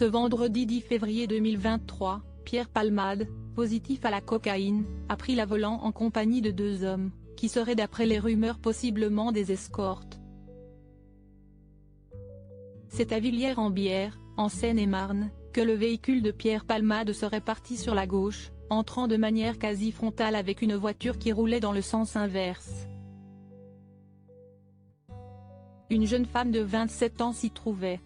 Ce vendredi 10 février 2023, Pierre Palmade, positif à la cocaïne, a pris la volant en compagnie de 2 hommes, qui seraient d'après les rumeurs possiblement des escortes. C'est à Villiers-en-Bière, en Seine-et-Marne, que le véhicule de Pierre Palmade serait parti sur la gauche, entrant de manière quasi frontale avec une voiture qui roulait dans le sens inverse. Une jeune femme de 27 ans s'y trouvait.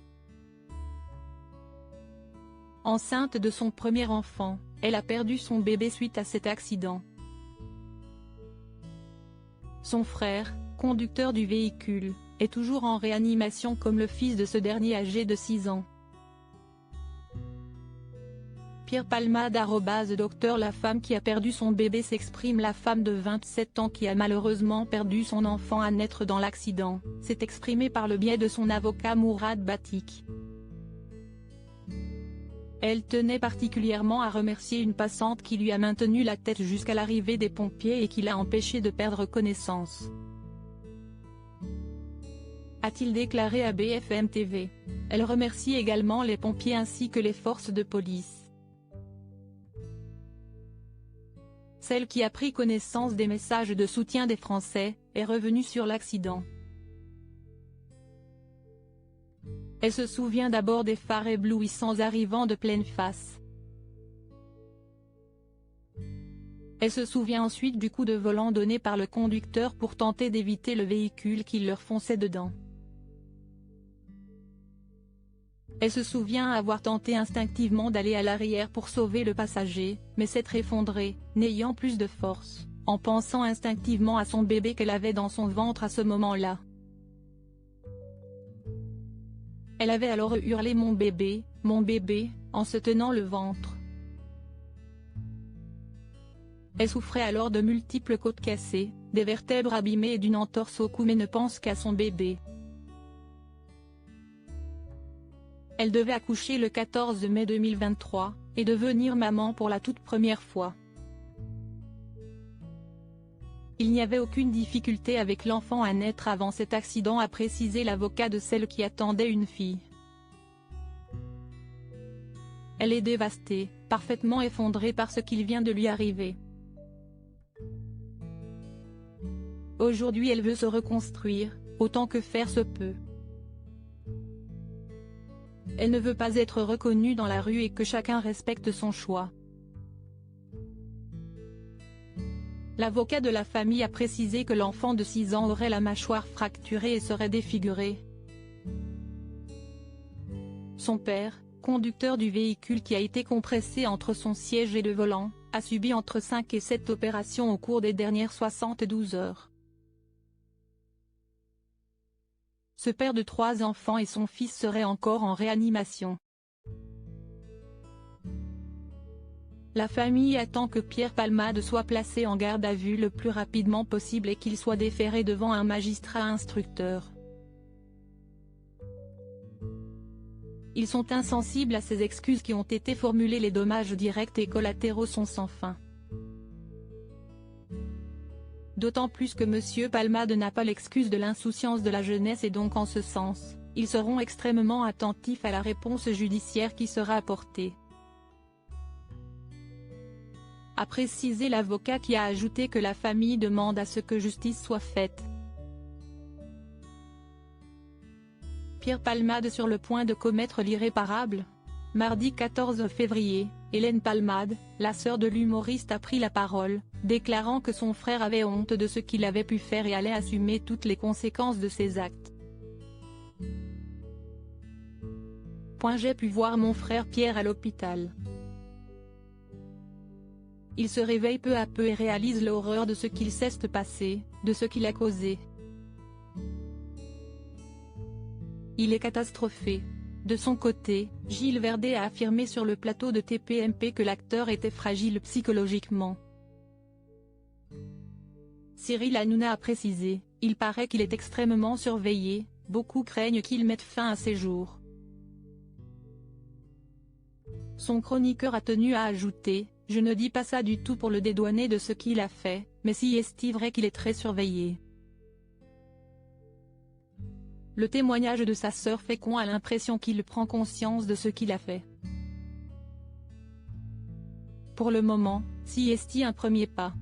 Enceinte de son premier enfant, elle a perdu son bébé suite à cet accident. Son frère, conducteur du véhicule, est toujours en réanimation comme le fils de ce dernier âgé de 6 ans. Pierre Palmade @docteur La femme qui a perdu son bébé s'exprime. La femme de 27 ans qui a malheureusement perdu son enfant à naître dans l'accident, s'est exprimée par le biais de son avocat Mourad Batik. Elle tenait particulièrement à remercier une passante qui lui a maintenu la tête jusqu'à l'arrivée des pompiers et qui l'a empêché de perdre connaissance, a-t-il déclaré à BFM TV. Elle remercie également les pompiers ainsi que les forces de police. Celle qui a pris connaissance des messages de soutien des Français, est revenue sur l'accident. Elle se souvient d'abord des phares éblouissants arrivant de pleine face. Elle se souvient ensuite du coup de volant donné par le conducteur pour tenter d'éviter le véhicule qui leur fonçait dedans. Elle se souvient avoir tenté instinctivement d'aller à l'arrière pour sauver le passager, mais s'être effondrée, n'ayant plus de force, en pensant instinctivement à son bébé qu'elle avait dans son ventre à ce moment-là. Elle avait alors hurlé mon bébé, en se tenant le ventre. Elle souffrait alors de multiples côtes cassées, des vertèbres abîmées et d'une entorse au cou mais ne pense qu'à son bébé. Elle devait accoucher le 14 mai 2023, et devenir maman pour la toute première fois. Il n'y avait aucune difficulté avec l'enfant à naître avant cet accident, a précisé l'avocat de celle qui attendait une fille. Elle est dévastée, parfaitement effondrée par ce qu'il vient de lui arriver. Aujourd'hui elle veut se reconstruire, autant que faire se peut. Elle ne veut pas être reconnue dans la rue et que chacun respecte son choix. L'avocat de la famille a précisé que l'enfant de 6 ans aurait la mâchoire fracturée et serait défiguré. Son père, conducteur du véhicule qui a été compressé entre son siège et le volant, a subi entre 5 et 7 opérations au cours des dernières 72 heures. Ce père de 3 enfants et son fils seraient encore en réanimation. La famille attend que Pierre Palmade soit placé en garde à vue le plus rapidement possible et qu'il soit déféré devant un magistrat instructeur. Ils sont insensibles à ces excuses qui ont été formulées. Les dommages directs et collatéraux sont sans fin. D'autant plus que M. Palmade n'a pas l'excuse de l'insouciance de la jeunesse et donc en ce sens, ils seront extrêmement attentifs à la réponse judiciaire qui sera apportée, a précisé l'avocat qui a ajouté que la famille demande à ce que justice soit faite. Pierre Palmade sur le point de commettre l'irréparable? Mardi 14 février, Hélène Palmade, la sœur de l'humoriste a pris la parole, déclarant que son frère avait honte de ce qu'il avait pu faire et allait assumer toutes les conséquences de ses actes. J'ai pu voir mon frère Pierre à l'hôpital. Il se réveille peu à peu et réalise l'horreur de ce qu'il s'est passé, de ce qu'il a causé. Il est catastrophé. De son côté, Gilles Verdet a affirmé sur le plateau de TPMP que l'acteur était fragile psychologiquement. Cyril Hanouna a précisé, il paraît qu'il est extrêmement surveillé, beaucoup craignent qu'il mette fin à ses jours. Son chroniqueur a tenu à ajouter, je ne dis pas ça du tout pour le dédouaner de ce qu'il a fait, mais si est vrai qu'il est très surveillé. Le témoignage de sa sœur Fécond a l'impression qu'il prend conscience de ce qu'il a fait. Pour le moment, Siesti un premier pas.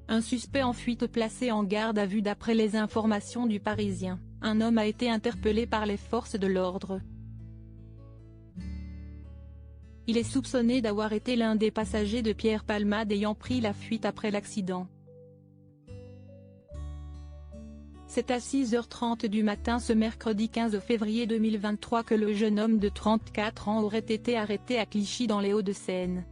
Un suspect en fuite placé en garde à vue d'après les informations du Parisien. Un homme a été interpellé par les forces de l'ordre. Il est soupçonné d'avoir été l'un des passagers de Pierre Palmade ayant pris la fuite après l'accident. C'est à 6h30 du matin ce mercredi 15 février 2023 que le jeune homme de 34 ans aurait été arrêté à Clichy dans les Hauts-de-Seine.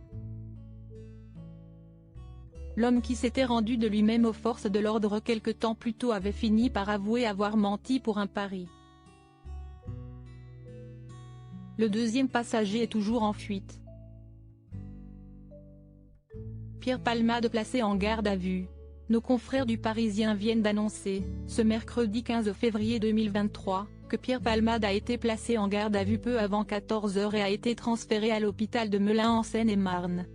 L'homme qui s'était rendu de lui-même aux forces de l'ordre quelque temps plus tôt avait fini par avouer avoir menti pour un pari. Le deuxième passager est toujours en fuite. Pierre Palmade placé en garde à vue. Nos confrères du Parisien viennent d'annoncer, ce mercredi 15 février 2023, que Pierre Palmade a été placé en garde à vue peu avant 14h et a été transféré à l'hôpital de Melun en Seine-et-Marne.